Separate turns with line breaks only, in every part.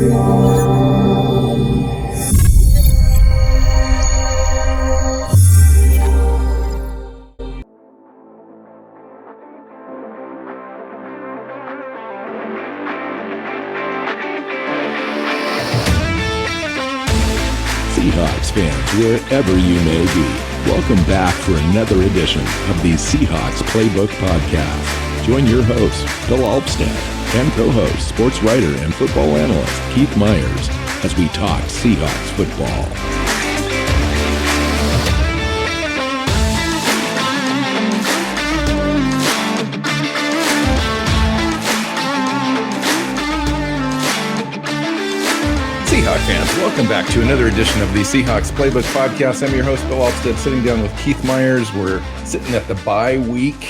Seahawks fans, wherever you may be, welcome back for another edition of the Seahawks Playbook Podcast. Join your host, Bill Alvstad, and co-host, sports writer and football analyst Keith Myers as we talk Seahawks football. Seahawks fans, welcome back to another edition of the Seahawks Playbook Podcast. I'm your host, Bill Alvstad, sitting down with Keith Myers. We're sitting at the bye week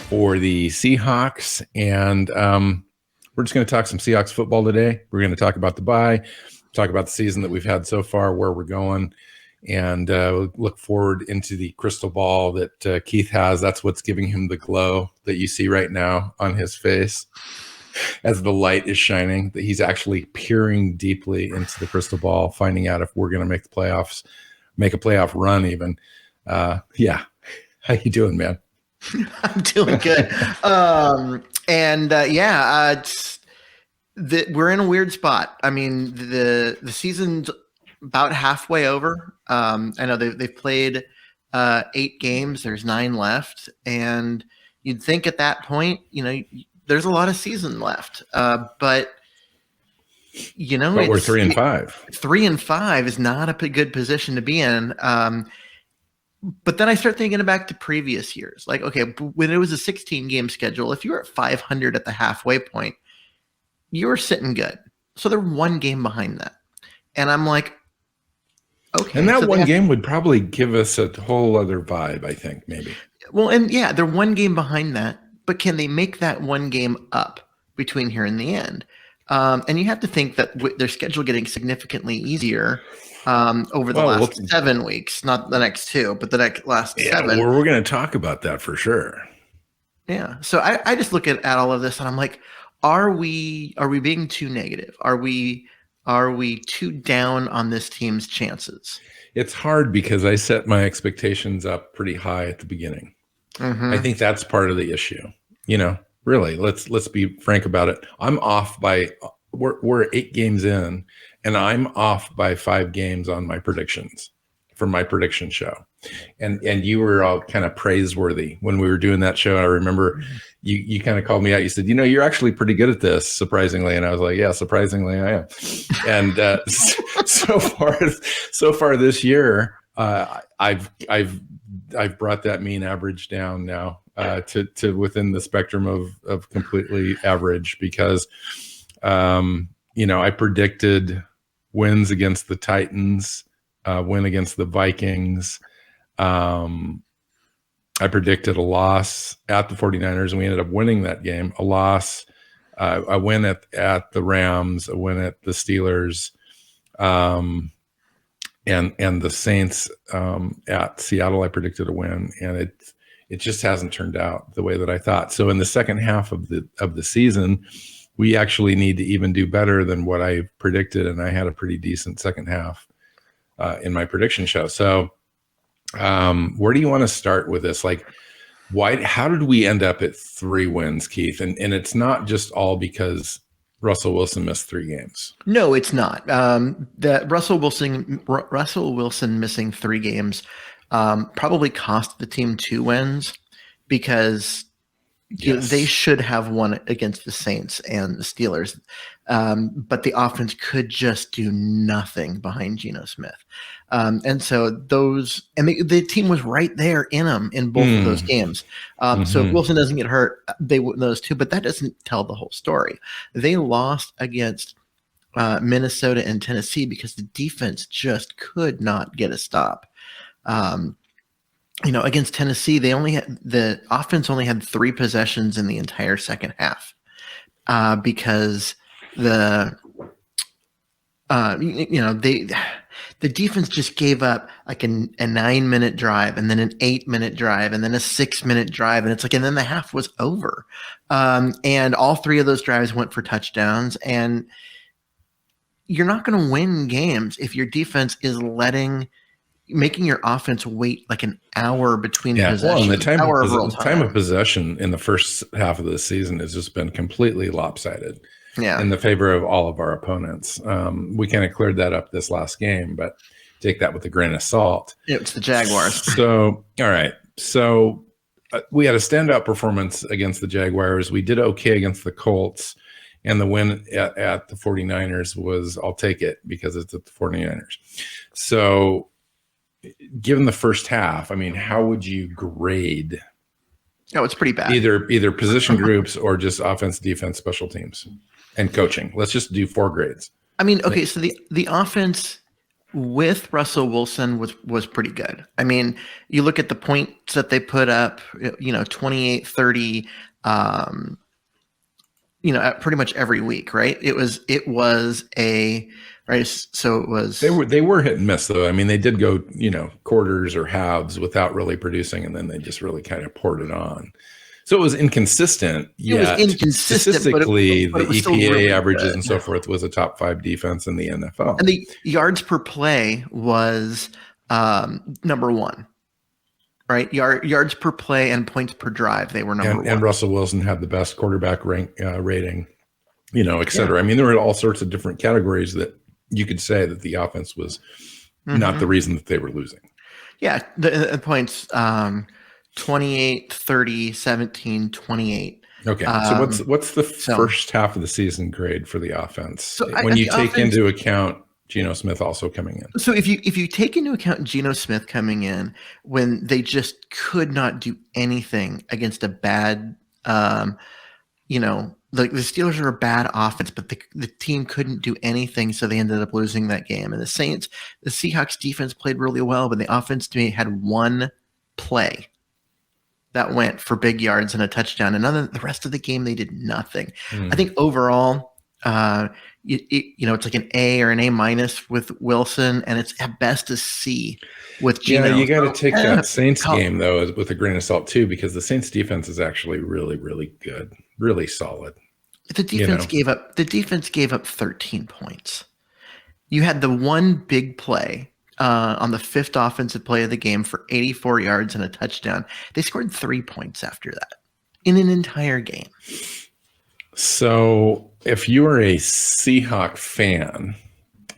for the Seahawks, and we're just going to talk some Seahawks football today. We're going to talk about the bye, talk about the season that we've had so far, where we're going, and look forward into the crystal ball that Keith has. That's what's giving him the glow that you see right now on his face as the light is shining, that he's actually peering deeply into the crystal ball, finding out if we're going to make the playoffs, make a playoff run even. Yeah. How you doing, man?
I'm doing good. We're in a weird spot. I mean, the season's about halfway over. I know they've played 8 games. There's 9 left. And you'd think at that point, there's a lot of season left, but
we're 3-5.
3-5 is not a good position to be in. But then I start thinking back to previous years. Like, okay, when it was a 16-game schedule, if you were at 500 at the halfway point, you were sitting good. So they're 1 game behind that, and I'm like, okay.
And that one game would probably give us a whole other vibe, I think, maybe.
Well, and yeah, they're 1 game behind that. But can they make that 1 game up between here and the end? And you have to think that their schedule getting significantly easier over the last 7 weeks, not the next 2, but the last 7.
We're going to talk about that for sure.
Yeah. So I just look at all of this and I'm like, are we being too negative? Are we too down on this team's chances?
It's hard because I set my expectations up pretty high at the beginning. Mm-hmm. I think that's part of the issue. Really, let's be frank about it. I'm off by we're 8 games in, and I'm off by 5 games on my predictions from my prediction show. And you were all kind of praiseworthy when we were doing that show. I remember you kind of called me out. You said, you're actually pretty good at this, surprisingly. And I was like, yeah, surprisingly I am. And so far this year, I've brought that mean average down now to within the spectrum of completely average, because I predicted wins against the Titans, win against the Vikings. I predicted a loss at the 49ers, and we ended up winning that game. A loss, a win at the Rams, a win at the Steelers, and the Saints at Seattle. I predicted a win, and it just hasn't turned out the way that I thought. So in the second half of the season, we actually need to even do better than what I predicted, and I had a pretty decent second half in my prediction show. So where do you want to start with this? Like, how did we end up at 3 wins, Keith? And it's not just all because Russell Wilson missed 3 games.
No, it's not. That Russell Wilson missing 3 games probably cost the team 2 wins, because they should have won against the Saints and the Steelers. But the offense could just do nothing behind Geno Smith. And so the team was right there in them in both of those games. So if Wilson doesn't get hurt, they win those 2, but that doesn't tell the whole story. They lost against Minnesota and Tennessee because the defense just could not get a stop. Against Tennessee, the offense only had 3 possessions in the entire second half because the defense just gave up like a 9-minute drive, and then an 8-minute drive, and then a 6-minute drive, and then the half was over. And all 3 of those drives went for touchdowns, and you're not going to win games if your defense is making your offense wait like an hour between possessions.
Well, and the time of possession in the first half of the season has just been completely lopsided in the favor of all of our opponents. We kind of cleared that up this last game, but take that with a grain of salt.
It's the Jaguars.
So, all right. So we had a standout performance against the Jaguars. We did okay against the Colts. And the win at the 49ers was, I'll take it because it's at the 49ers. So given the first half, I mean, how would you grade?
Oh, it's pretty bad.
Either position groups or just offense, defense, special teams, and coaching. Let's just do 4 grades. I mean,
okay, so the offense with Russell Wilson was pretty good. I mean, you look at the points that they put up, 28, 30, pretty much every week, right? It was a right. So it was.
They were hit and miss though. I mean, they did go quarters or halves without really producing, and then they just really kind of poured it on. So it was inconsistent. Statistically, but the EPA really averages and so forth was a top 5 defense in the NFL,
and the yards per play was number 1. Right, yards per play and points per drive, they were number 1.
And Russell Wilson had the best quarterback rating, et cetera. Yeah. I mean, there were all sorts of different categories that you could say that the offense was not the reason that they were losing.
Yeah, the points, 28, 30, 17, 28.
Okay, so what's the first half of the season grade for the offense when you take into account Geno Smith also coming in?
So if you take into account Geno Smith coming in when they just could not do anything against a bad, the Steelers are a bad offense, but the team couldn't do anything, so they ended up losing that game. And the Seahawks defense played really well, but the offense to me had 1 play that went for big yards and a touchdown, and the rest of the game they did nothing. I think overall, it's like an A or an A- with Wilson, and it's at best a C with Geno.
Yeah, you got to take that Saints game though with a grain of salt too, because the Saints defense is actually really, really good, really solid.
The defense gave up 13 points. You had the one big play on the 5th offensive play of the game for 84 yards and a touchdown. They scored 3 points after that in an entire game.
So if you are a Seahawk fan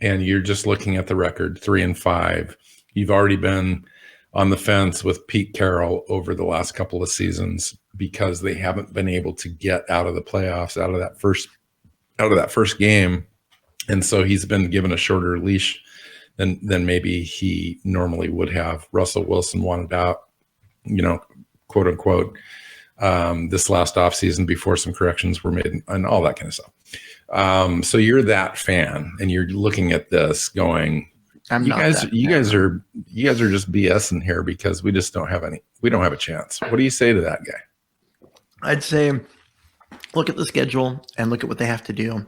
and you're just looking at the record 3-5, you've already been on the fence with Pete Carroll over the last couple of seasons because they haven't been able to get out of the playoffs, out of that first game. And so he's been given a shorter leash than maybe he normally would have. Russell Wilson wanted out, quote unquote, this last offseason before some corrections were made and all that kind of stuff. So you're that fan and you're looking at this going, you guys are just BSing here because we don't have a chance. What do you say to that guy?
I'd say look at the schedule and look at what they have to do.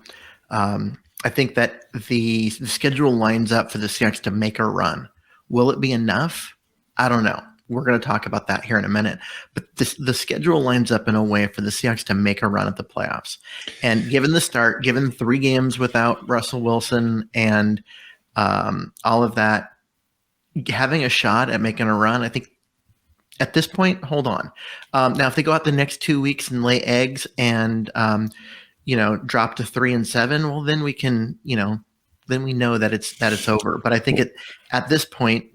I think that the schedule lines up for the Seahawks to make a run. Will it be enough? I don't know. We're going to talk about that here in a minute. But the schedule lines up in a way for the Seahawks to make a run at the playoffs. And given 3 games without Russell Wilson and all of that, having a shot at making a run, I think at this point, hold on. Now, if they go out the next 2 weeks and lay eggs and drop to 3-7, well, then we can, then we know that it's over. But I think at this point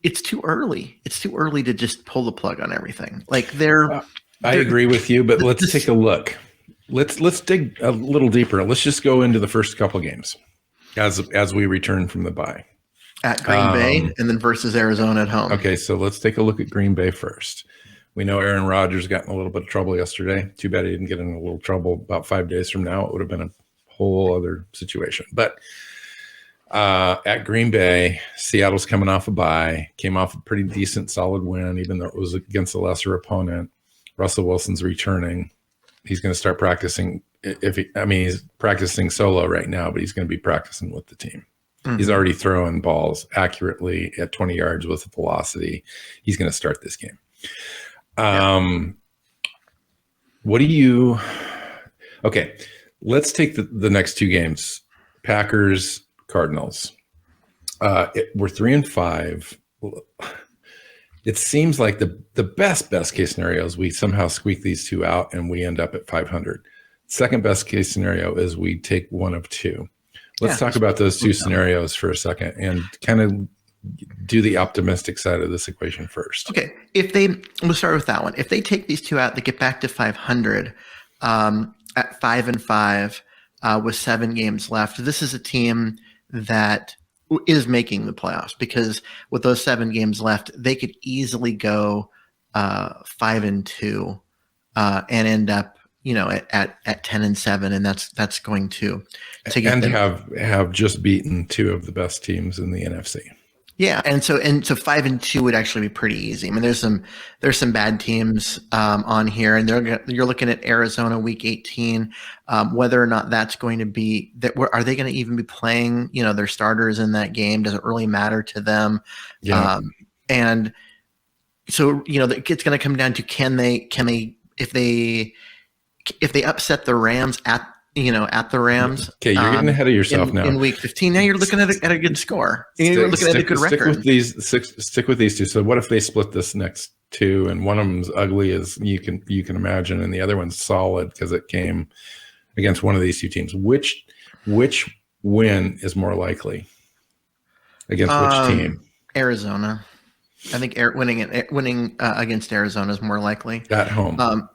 it's too early. It's too early to just pull the plug on everything. Like
I agree with you, but let's take a look. Let's dig a little deeper. Let's just go into the first couple games as we return from the bye.
At Green Bay and then versus Arizona at home.
Okay, so let's take a look at Green Bay first. We know Aaron Rodgers got in a little bit of trouble yesterday. Too bad he didn't get in a little trouble about 5 days from now. It would have been a whole other situation. But at Green Bay, Seattle's coming off a bye, came off a pretty decent, solid win, even though it was against a lesser opponent. Russell Wilson's returning. He's going to start practicing. He's practicing solo right now, but he's going to be practicing with the team. Mm-hmm. He's already throwing balls accurately at 20 yards with velocity. He's going to start this game. What do you – okay, let's take the next two games, Packers, Cardinals. We're 3-5. It seems like the best case scenario is we somehow squeak these two out and we end up at 500. Second best case scenario is we take one of two. Let's talk about those two scenarios for a second and kind of do the optimistic side of this equation first.
Okay. We'll start with that one. If they take these two out, they get back to 500 at 5-5 with 7 games left. This is a team that is making the playoffs because with those 7 games left, they could easily go 5-2 and end up, at 10-7, and that's going to get
and have just beaten 2 of the best teams in the NFC.
Yeah, and so 5-2 would actually be pretty easy. I mean, there's some bad teams on here, and you're looking at Arizona Week 18. Whether or not that's going to be are they going to even be playing their starters in that game? Does it really matter to them?
Yeah.
And so it's going to come down to can they if they upset the Rams at the Rams.
Okay, you're getting ahead of yourself now.
In Week 15, now you're looking at a good score. You're looking at a good record.
Stick with these two. So what if they split this next 2, and one of them's ugly as you can imagine, and the other one's solid because it came against one of these two teams? Which win is more likely against which team?
Arizona. I think winning against Arizona is more likely
at home.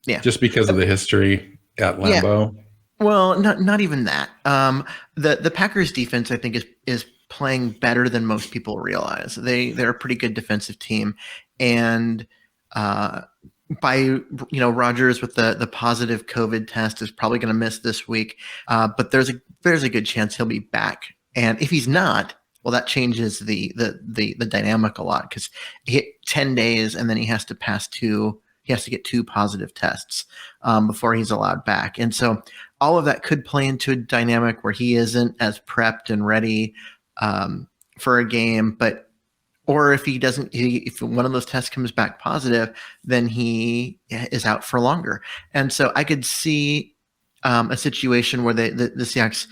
Yeah,
just because of the history at Lambeau.
Yeah. Well, not even that. The Packers defense, I think, is playing better than most people realize. They're a pretty good defensive team, and by Rodgers with the positive COVID test is probably going to miss this week. But there's a good chance he'll be back, and if he's not, well, that changes the dynamic a lot because he hit 10 days and then he has to pass 2. He has to get 2 positive tests before he's allowed back. And so all of that could play into a dynamic where he isn't as prepped and ready for a game. Or if he doesn't, if one of those tests comes back positive, then he is out for longer. And so I could see a situation where the Seahawks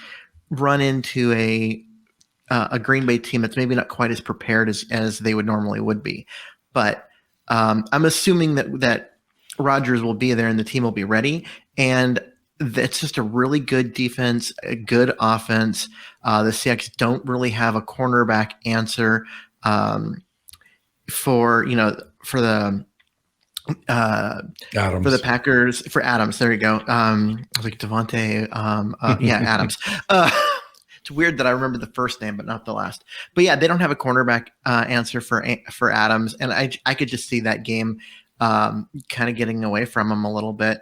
run into a Green Bay team that's maybe not quite as prepared as they would be. But I'm assuming that Rodgers will be there and the team will be ready. And that's just a really good defense, a good offense. The Seahawks don't really have a cornerback answer for the
Adams.
For the Packers, for Adams. There you go. I was like Devontae. Adams. It's weird that I remember the first name but not the last. But yeah, they don't have a cornerback answer for Adams, and I could just see that game kind of getting away from him a little bit.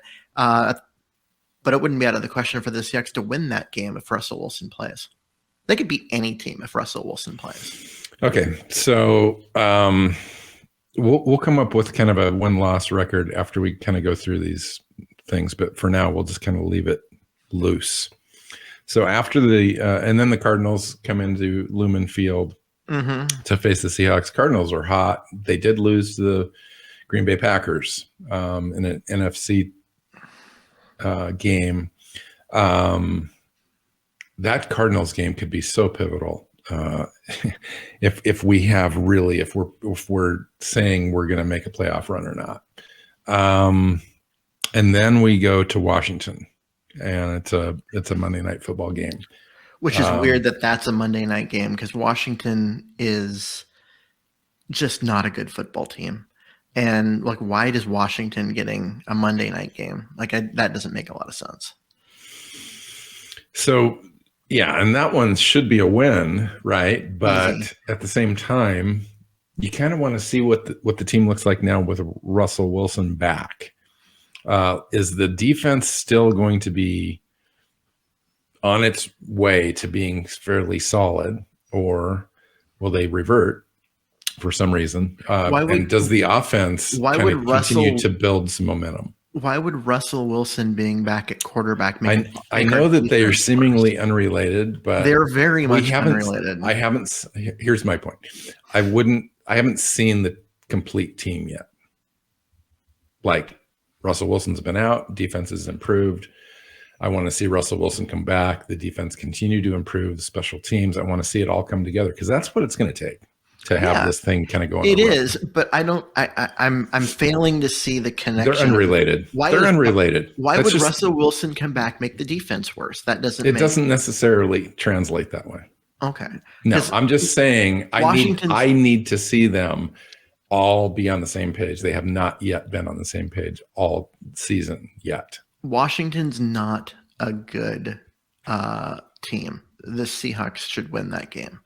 But it wouldn't be out of the question for the Seahawks to win that game if Russell Wilson plays. They could beat any team if Russell Wilson plays.
Okay, so we'll come up with kind of a win-loss record after we kind of go through these things. But for now, we'll just kind of leave it loose. So after and then the Cardinals come into Lumen Field to face the Seahawks. Cardinals are hot. They did lose to the Green Bay Packers in an NFC game. That Cardinals game could be so pivotal if we're saying we're going to make a playoff run or not. And then we go to Washington. And it's a Monday Night Football game,
which is weird that's a Monday night game because Washington is just not a good football team. And like, why is Washington getting a Monday night game? Like that doesn't make a lot of sense.
So yeah, and that one should be a win, right? But at the same time, you kind of want to see what the team looks like now with Russell Wilson back. Is the defense still going to be on its way to being fairly solid, or will they revert for some reason? And does the offense continue to build some momentum?
Why would Russell Wilson being back at quarterback make
I know that they are seemingly unrelated, but
they're very much unrelated.
Here's my point. I haven't seen the complete team yet. Like, Russell Wilson's been out, defense has improved. I want to see Russell Wilson come back, the defense continue to improve, the special teams. I want to see it all come together because that's what it's going to take to have this thing kind of go on.
It is, but I'm failing to see the connection.
They're unrelated. They're unrelated.
Why would Russell Wilson come back, make the defense worse? That doesn't.
It doesn't necessarily translate that way.
Okay.
No, I'm just saying I need to see them all be on the same page. They have not yet been on the same page all season yet.
Washington's not a good team. The Seahawks should win that game.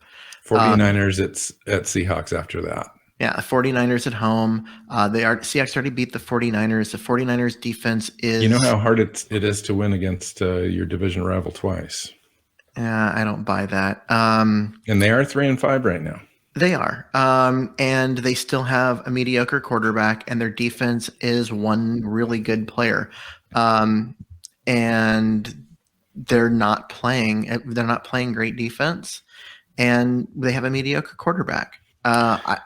49ers, it's at Seahawks after that.
Yeah, 49ers at home. Seahawks already beat the 49ers. The 49ers defense is...
You know how hard it is to win against your division rival twice.
Yeah, I don't buy that.
And they are 3-5 right now.
They are. And they still have a mediocre quarterback, and their defense is one really good player. And they're not playing great defense, and they have a mediocre quarterback. The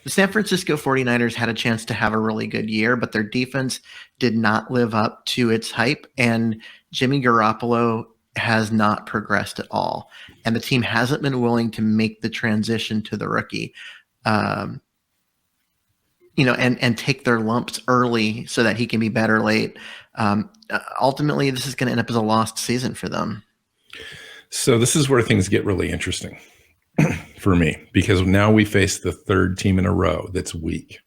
San Francisco 49ers had a chance to have a really good year, but their defense did not live up to its hype, and Jimmy Garoppolo has not progressed at all. And the team hasn't been willing to make the transition to the rookie, and take their lumps early so that he can be better late. Ultimately, this is going to end up as a lost season for them.
So this is where things get really interesting for me, because now we face the third team in a row that's weak.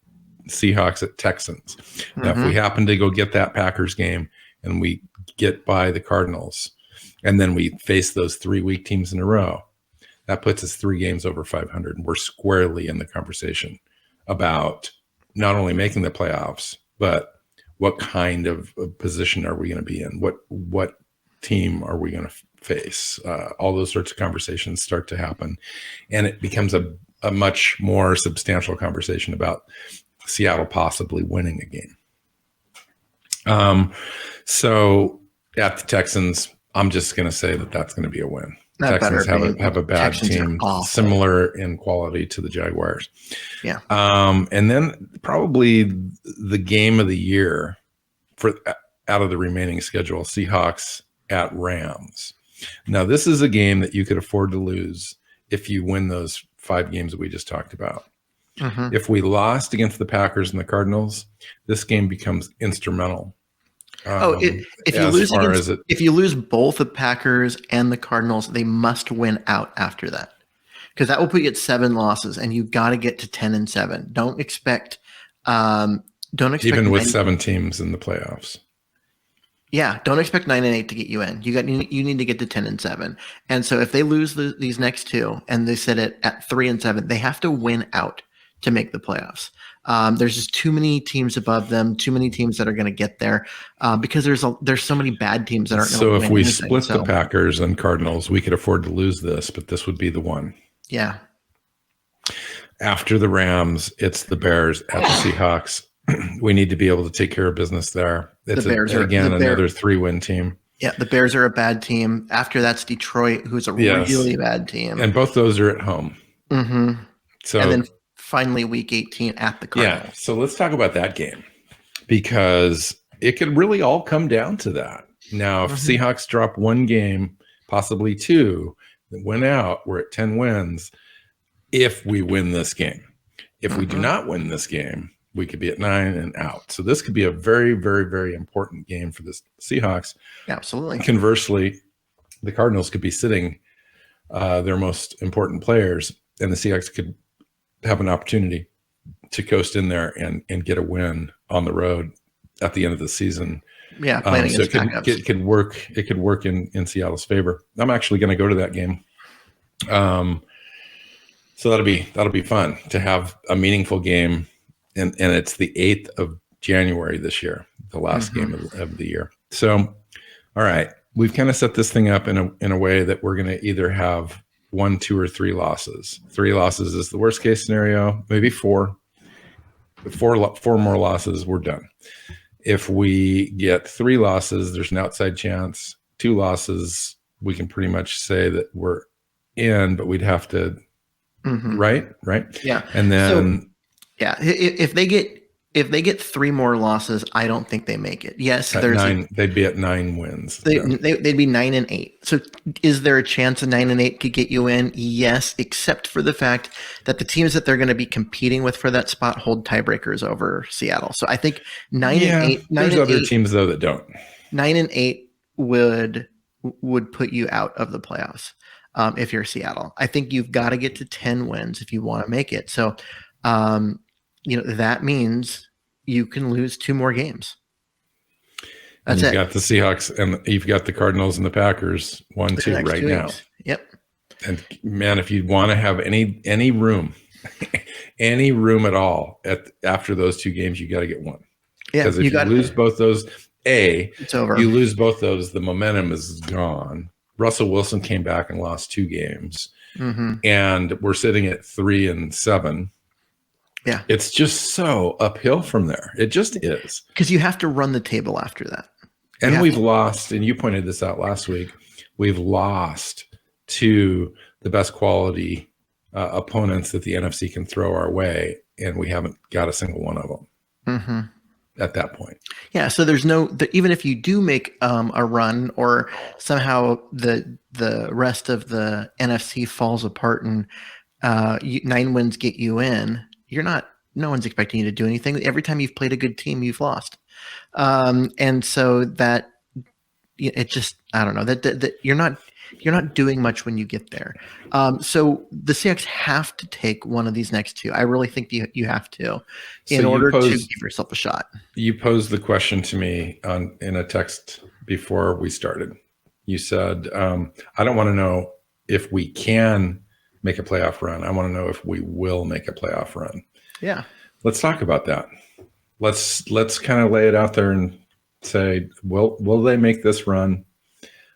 Seahawks at Texans. Now, if we happen to go get that Packers game and we get by the Cardinals, and then we face those 3 weak teams in a row, that puts us 3 games over 500. And we're squarely in the conversation about not only making the playoffs, but what kind of position are we going to be in? What team are we going to face? All those sorts of conversations start to happen. And it becomes a much more substantial conversation about Seattle possibly winning a game. So at the Texans, I'm just going to say that that's going to be a win. Texans have a bad team, similar in quality to the Jaguars.
Yeah.
And then probably the game of the year out of the remaining schedule, Seahawks at Rams. Now, this is a game that you could afford to lose if you win those 5 games that we just talked about. If we lost against the Packers and the Cardinals, this game becomes instrumental.
If you lose both the Packers and the Cardinals, they must win out after that, because that will put you at 7 losses, and you've got to get to 10-7. Don't expect even
with 7 teams in the playoffs.
Yeah, don't expect 9-8 to get you in. You need to get to 10-7. And so if they lose these next 2 and they sit at 3-7, they have to win out to make the playoffs. There's just too many teams above them, too many teams that are going to get there, because there's so many bad teams that aren't going to win.
So if we split the Packers and Cardinals, we could afford to lose this, but this would be the one.
Yeah.
After the Rams, it's the Bears at the Seahawks. We need to be able to take care of business there. It's another 3-win team.
Yeah, the Bears are a bad team. After that's Detroit, who's a really bad team.
And both those are at home. So,
and then finally week 18 at the Cardinals.
Yeah, so let's talk about that game, because it could really all come down to that. Now, if Seahawks drop 1 game, possibly 2, that win out, we're at 10 wins if we win this game. If we do not win this game, we could be at 9 and out. So this could be a very, very, very important game for the Seahawks.
Absolutely.
Conversely, the Cardinals could be sitting their most important players, and the Seahawks could have an opportunity to coast in there and get a win on the road at the end of the season.
Yeah, playing
so
against
it could work. It could work in Seattle's favor. I'm actually going to go to that game. So that'll be fun to have a meaningful game, and it's the 8th of January this year, the last game of the year. So, all right, we've kind of set this thing up in a way that we're going to either have 1, 2, or 3 losses. 3 losses is the worst case scenario. Maybe 4. 4 more losses, we're done. If we get 3 losses, there's an outside chance. 2 losses, we can pretty much say that we're in, but we'd have to, right?
Yeah.
And then,
if they get if they get 3 more losses, I don't think they make it. Yes,
At
there's
9, they'd be at 9 wins.
they'd be 9-8. So is there a chance a 9-8 could get you in? Yes, except for the fact that the teams that they're going to be competing with for that spot hold tiebreakers over Seattle. So I think 9-8.
There's other teams though that don't.
9-8 would put you out of the playoffs if you're Seattle. I think you've got to get to 10 wins if you want to make it. So, that means you can lose 2 more games. That's
You've got the Seahawks and you've got the Cardinals and the Packers 1-2 right now.
Yep.
And man, if you want to have any room, any room at all after those 2 games, you got to get 1.
Yeah,
because if you lose both those,
it's over.
You lose both those, the momentum is gone. Russell Wilson came back and lost 2 games, and we're sitting at 3-7.
Yeah,
it's just so uphill from there. It just is,
because you have to run the table after that.
And we've lost, and you pointed this out last week. We've lost to the best quality opponents that the NFC can throw our way, and we haven't got a single one of them at that point.
Yeah, so there's even if you do make a run, or somehow the rest of the NFC falls apart and 9 wins get you in, no one's expecting you to do anything. Every time you've played a good team, you've lost. And so that it just, I don't know, that you're not doing much when you get there. So the Seahawks have to take one of these next 2. I really think you have to, in order to give yourself a shot. You
posed the question to me in a text before we started. You said, I don't want to know if we can make a playoff run. I want to know if we will make a playoff run.
Yeah.
Let's talk about that. Let's kind of lay it out there and say, will they make this run?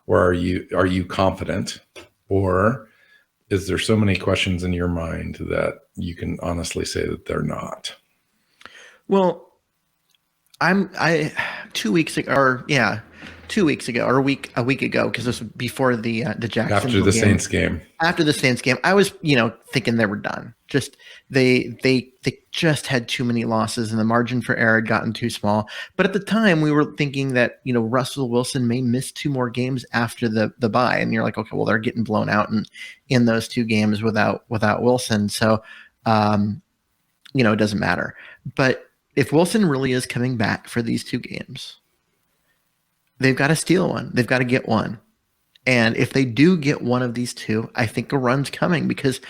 Or are you confident? Or is there so many questions in your mind that you can honestly say that they're not?
Well, 2 weeks ago, or a week ago, because this was before the Jacksonville
after the Saints game.
After the Saints game, I was thinking they were done. Just they just had too many losses, and the margin for error had gotten too small. But at the time, we were thinking that Russell Wilson may miss 2 more games after the bye, and you're like, okay, well, they're getting blown out in those 2 games without Wilson, so it doesn't matter. But if Wilson really is coming back for these 2 games, they've got to steal one. They've got to get one. And if they do get one of these 2, I think a run's coming, because,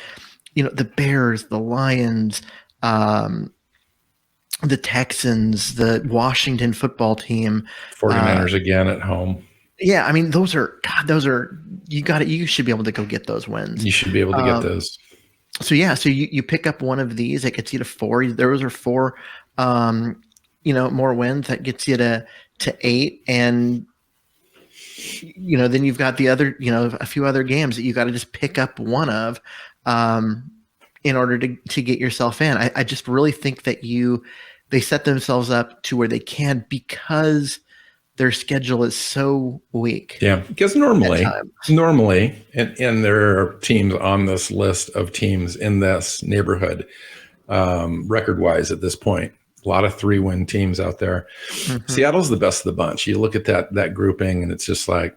the Bears, the Lions, the Texans, the Washington football team,
49ers again at home.
Yeah. I mean, those are, you should be able to go get those wins.
You should be able to get those.
So you pick up one of these, it gets you to 4. Those are 4, more wins. That gets you to 8, and then you've got the other, a few other games that you got to just pick up one of in order to get yourself in. I just really think that they set themselves up to where they can, because their schedule is so weak.
Yeah, because normally, and there are teams on this list of teams in this neighborhood, record-wise at this point. A lot of 3-win teams out there. Seattle's the best of the bunch. You look at that grouping, and it's just like,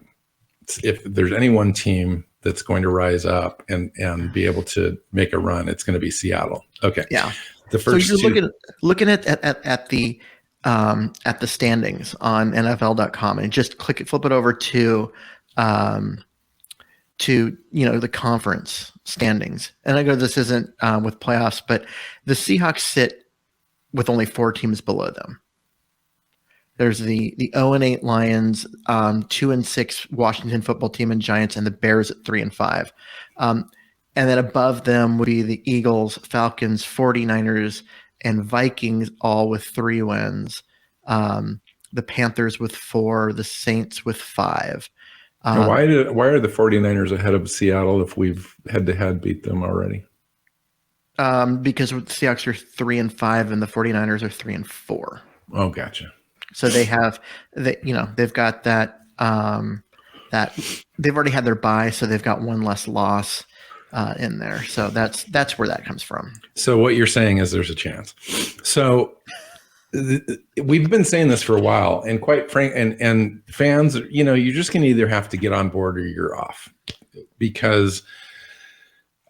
if there's any one team that's going to rise up and be able to make a run, it's going to be Seattle. Okay.
Yeah.
The first. So
you're looking at the standings on NFL.com, and just flip it over to the conference standings. And I go, this isn't with playoffs, but the Seahawks sit with only 4 teams below them. There's the 0-8 Lions, 2-6 Washington football team and Giants, and the Bears at 3-5. And then above them would be the Eagles, Falcons, 49ers, and Vikings, all with 3 wins. The Panthers with 4, the Saints with 5.
Why are the 49ers ahead of Seattle if we've head-to-head beat them already?
Because the Seahawks are 3-5 and the 49ers are 3-4.
Oh, gotcha.
So they've got that they've already had their bye, so they've got 1 less loss in there. So that's where that comes from.
So what you're saying is there's a chance. So we've been saying this for a while, and quite frank, and fans, you're just going to either have to get on board or you're off, because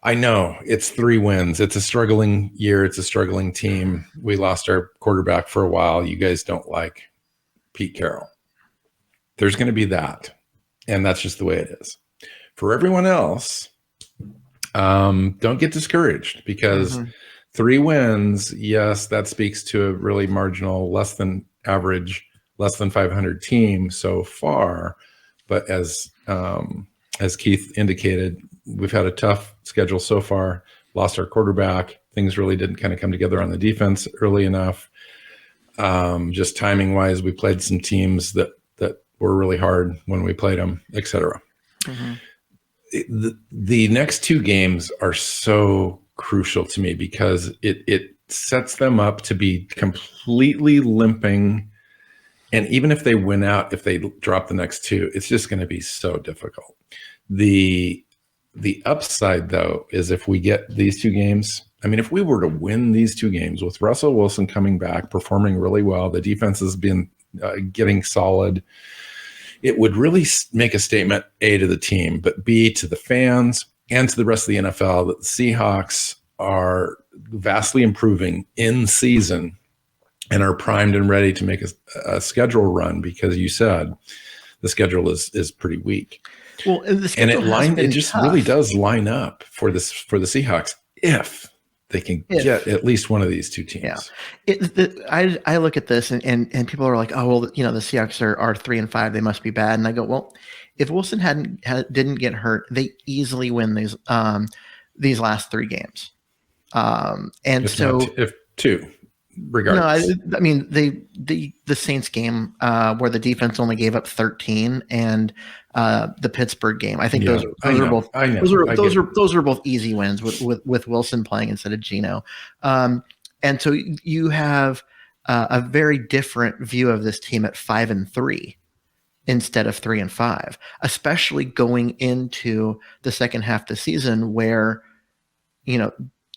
I know it's 3 wins. It's a struggling year. It's a struggling team. We lost our quarterback for a while. You guys don't like Pete Carroll. There's going to be that, and that's just the way it is. For everyone else, don't get discouraged, because 3 wins, yes, that speaks to a really marginal, less than average, less than 500 team so far. But as Keith indicated, we've had a tough schedule so far. Lost our quarterback. Things really didn't kind of come together on the defense early enough. Just timing wise, we played some teams that were really hard when we played them, et cetera. The next 2 games are so crucial to me, because it sets them up to be completely limping. And even if they win out, if they drop the next 2, it's just going to be so difficult. The upside, though, is if we get these 2 games. I mean, if we were to win these 2 games with Russell Wilson coming back, performing really well, the defense has been getting solid, it would really make a statement, A, to the team, but B, to the fans and to the rest of the NFL, that the Seahawks are vastly improving in season and are primed and ready to make a schedule run, because you said the schedule is pretty weak.
Well,
it just tough. Really does line up for the Seahawks if they can get at least one of these 2 teams.
Yeah, I look at this and people are like, oh well, the Seahawks are 3-5, they must be bad. And I go, well, if Wilson didn't get hurt, they easily win these last 3 games. And if so,
if 2, regardless.
No, I mean the Saints game where the defense only gave up 13, and the Pittsburgh game. I think those are both easy wins with Wilson playing instead of Geno. And so you have a very different view of this team at 5-3 instead of 3-5, especially going into the second half of the season where,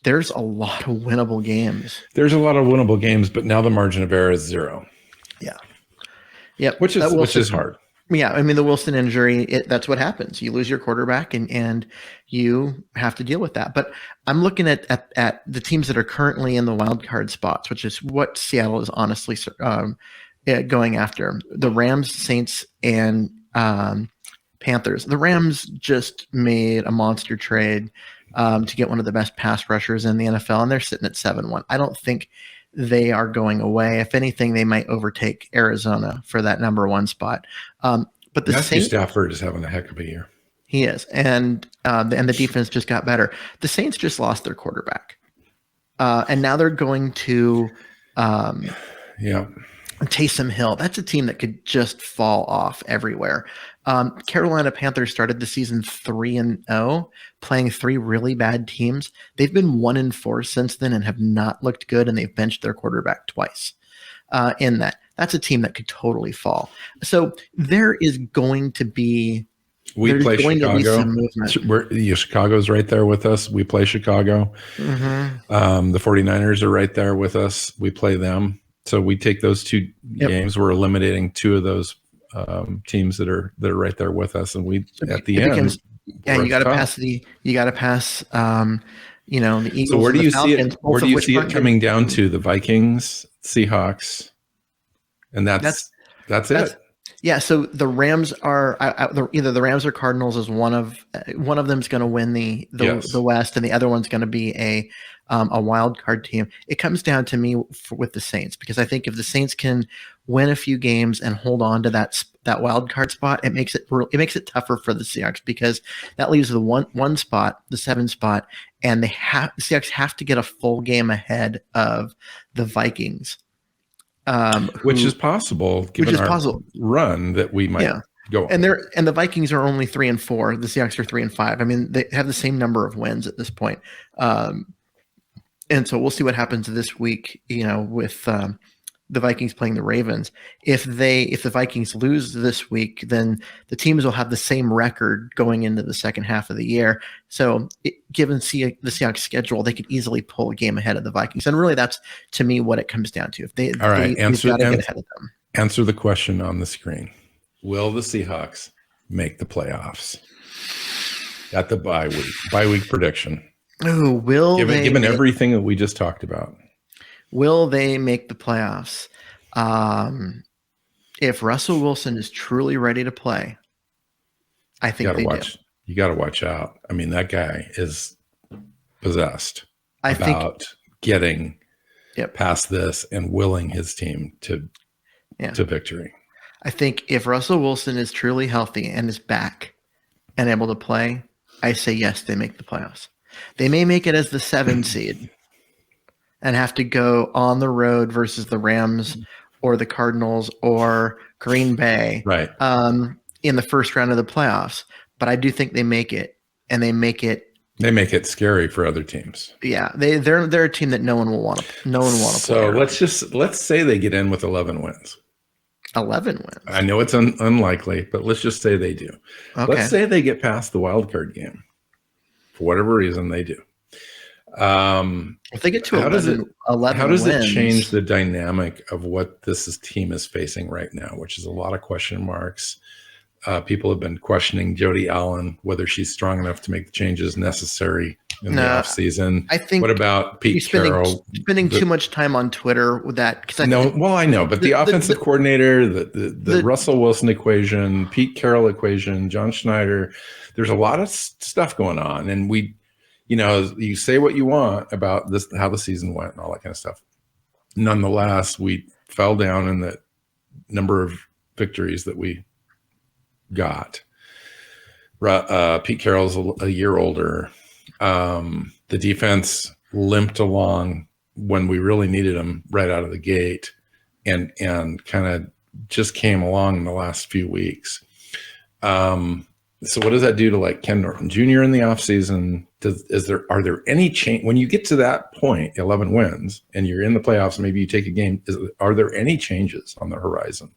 there's a lot of winnable games.
There's a lot of winnable games, but now the margin of error is 0.
Yeah. Yeah.
Which is hard.
Yeah. I mean, the Wilson injury, that's what happens. You lose your quarterback and you have to deal with that. But I'm looking at the teams that are currently in the wild card spots, which is what Seattle is honestly going after. The Rams, Saints, and Panthers. The Rams just made a monster trade to get one of the best pass rushers in the NFL, and they're sitting at 7-1. I don't think they are going away. If anything, they might overtake Arizona for that number 1 spot. But the
Matthew Stafford is having a heck of a year.
He is, and the defense just got better. The Saints just lost their quarterback, and now they're going to Taysom Hill. That's a team that could just fall off everywhere. Carolina Panthers started the season 3-0, playing 3 really bad teams. They've been 1-4 since then and have not looked good, and they've benched their quarterback twice. In that's a team that could totally fall. So there is going to be.
We play Chicago. Chicago's right there with us. We play Chicago. The 49ers are right there with us. We play them. So we take those 2 games. We're eliminating 2 of those teams that are right there with us, and we at the end.
You got to pass the Eagles.
So where do you see it? Where do you see it coming down to? The Vikings, Seahawks, and that's it.
Yeah. So the Rams are either the Rams or Cardinals is one of them's going to win the West, and the other one's going to be a wild card team. It comes down to me with the Saints, because I think if the Saints can win a few games and hold on to that wild card spot, it makes it tougher for the Seahawks, because that leaves the one spot, the 7 spot, and the Seahawks have to get a full game ahead of the Vikings,
which is possible given our run that we might go on.
And the Vikings are only 3-4. The Seahawks are 3-5. I mean, they have the same number of wins at this point. And so we'll see what happens this week, with the Vikings playing the Ravens. If the Vikings lose this week, then the teams will have the same record going into the second half of the year. So given the Seahawks schedule, they could easily pull a game ahead of the Vikings. And really that's, to me, what it comes down to. If they've got to get ahead of them.
Answer the question on the screen. Will the Seahawks make the playoffs at the bye week prediction?
Oh,
given everything that we just talked about?
Will they make the playoffs? If Russell Wilson is truly ready to play, I think they do.
You got to watch out. I mean, that guy is possessed about getting past this and willing his team to victory.
I think if Russell Wilson is truly healthy and is back and able to play, I say yes, they make the playoffs. They may make it as the 7 seed and have to go on the road versus the Rams or the Cardinals or Green Bay in the first round of the playoffs. But I do think they make it, and they make it scary for other teams. Yeah, they're a team that no one will want to play.
So let's say they get in with 11 wins.
11 wins.
I know it's unlikely, but let's just say they do. Okay. Let's say they get past the wild card game. For whatever reason, they do.
If they get to 11
how does
wins,
it change the dynamic of what this team is facing right now, which is a lot of question marks? People have been questioning Jody Allen, whether she's strong enough to make the changes necessary in the offseason.
I think.
What about Pete Carroll?
Spending too much time on Twitter with that.
I know, but the offensive coordinator, the Russell Wilson equation, Pete Carroll equation, John Schneider, there's a lot of stuff going on. And you say what you want about this, how the season went and all that kind of stuff. Nonetheless, we fell down in the number of victories that we got. Pete Carroll's a year older. The defense limped along when we really needed them right out of the gate, and kind of just came along in the last few weeks. So what does that do to like Ken Norton Jr. in the offseason? Are there any change when you get to that point, 11 wins, and you're in the playoffs? Maybe you take a game. Are there any changes on the horizon?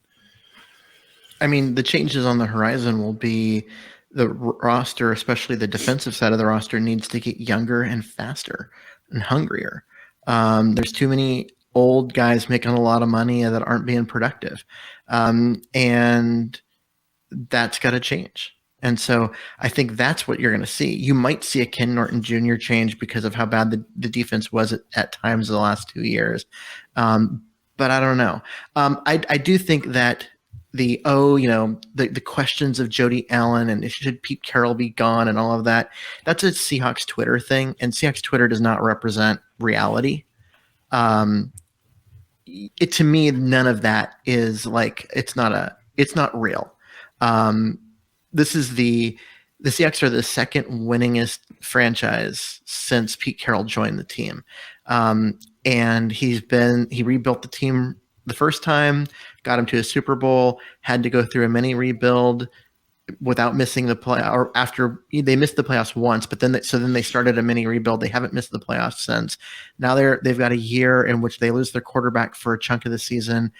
I mean, the changes on the horizon will be the roster, especially the defensive side of the roster, needs to get younger and faster and hungrier. There's too many old guys making a lot of money that aren't being productive. And that's got to change. And so I think that's what you're going to see. You might see a Ken Norton Jr. change because of how bad the defense was at times the last 2 years. But I don't know. I do think that the questions of Jody Allen and should Pete Carroll be gone and all of that, that's a Seahawks Twitter thing. And Seahawks Twitter does not represent reality. To me, none of that is like, it's not real. The Seahawks are the second winningest franchise since Pete Carroll joined the team. And he rebuilt the team the first time, got him to a Super Bowl, had to go through a mini rebuild without missing the play, or after they missed the playoffs once, but then they started a mini rebuild. They haven't missed the playoffs since. Now they've got a year in which they lose their quarterback for a chunk of the season.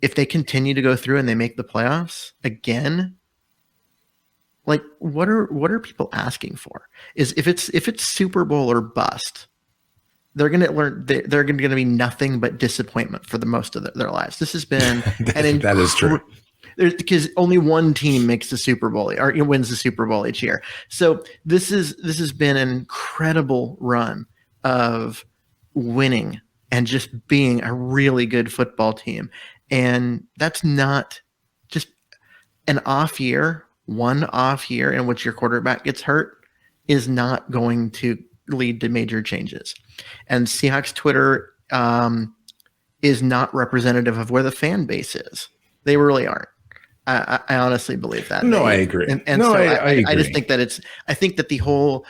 If they continue to go through and they make the playoffs again, like what are people asking for? Is if it's Super Bowl or bust, they're going to learn. They're going to be nothing but disappointment for the most of their lives. This has been
that is true.
Because only one team makes the Super Bowl or wins the Super Bowl each year. So this has been an incredible run of winning and just being a really good football team. And that's not just an off year. One off year in which your quarterback gets hurt is not going to lead to major changes. And Seahawks Twitter is not representative of where the fan base is. They really aren't. I honestly believe that.
No, I agree.
I
agree.
I just think that I think that the whole,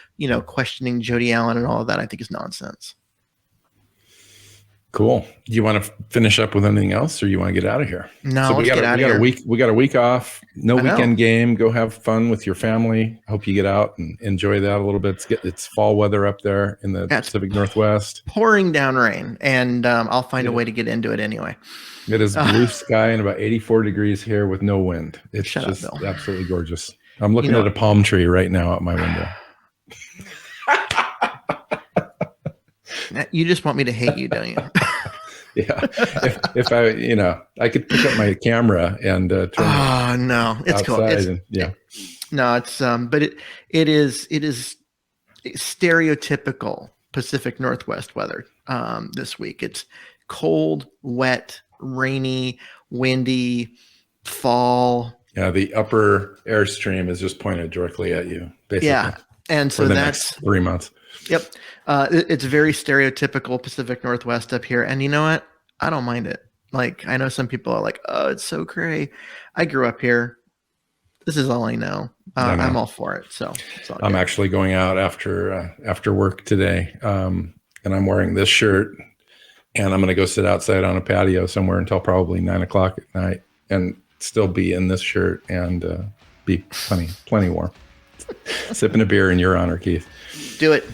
questioning Jody Allen and all of that, I think is nonsense.
Cool. Do you want to finish up with anything else, or you want to get out of here?
No, let's get out of here.
We got a week off. No weekend game. Go have fun with your family. I hope you get out and enjoy that a little bit. It's fall weather up there in the Pacific Northwest.
Pouring down rain, and I'll find a way to get into it anyway.
It is blue sky and about 84 degrees here with no wind. It's just
Bill.
Absolutely gorgeous. I'm looking at a palm tree right now out my window.
You just want me to hate you, don't you?
Yeah. If I could pick up my camera and turn
no, it's cool. But it is stereotypical Pacific Northwest weather this week. It's cold, wet, rainy, windy, fall.
Yeah, the upper airstream is just pointed directly at you, basically.
Yeah, and so that's
next 3 months.
Yep. It's very stereotypical Pacific Northwest up here. And you know what? I don't mind it. Like, I know some people are like, oh, it's so cray. I grew up here. This is all I know. I'm all for it. So I'm
actually going out after work today. And I'm wearing this shirt, and I'm going to go sit outside on a patio somewhere until probably 9:00 at night and still be in this shirt and be plenty warm. Sipping a beer in your honor, Keith.
Do it.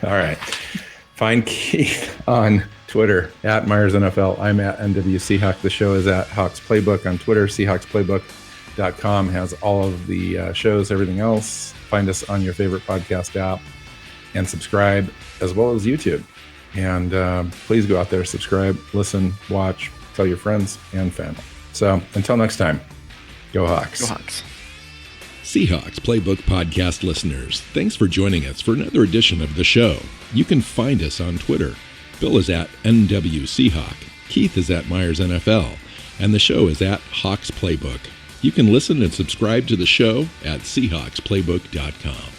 All right. Find Keith on Twitter at Myers NFL. I'm at NW Seahawk. The show is at Hawks Playbook on Twitter. SeahawksPlaybook.com has all of the shows, everything else. Find us on your favorite podcast app and subscribe, as well as YouTube. And please go out there, subscribe, listen, watch, tell your friends and family. So until next time, go Hawks.
Go Hawks.
Seahawks Playbook Podcast listeners, thanks for joining us for another edition of the show. You can find us on Twitter. Bill is at NW Seahawk, Keith is at Myers NFL, and the show is at Hawks Playbook. You can listen and subscribe to the show at SeahawksPlaybook.com.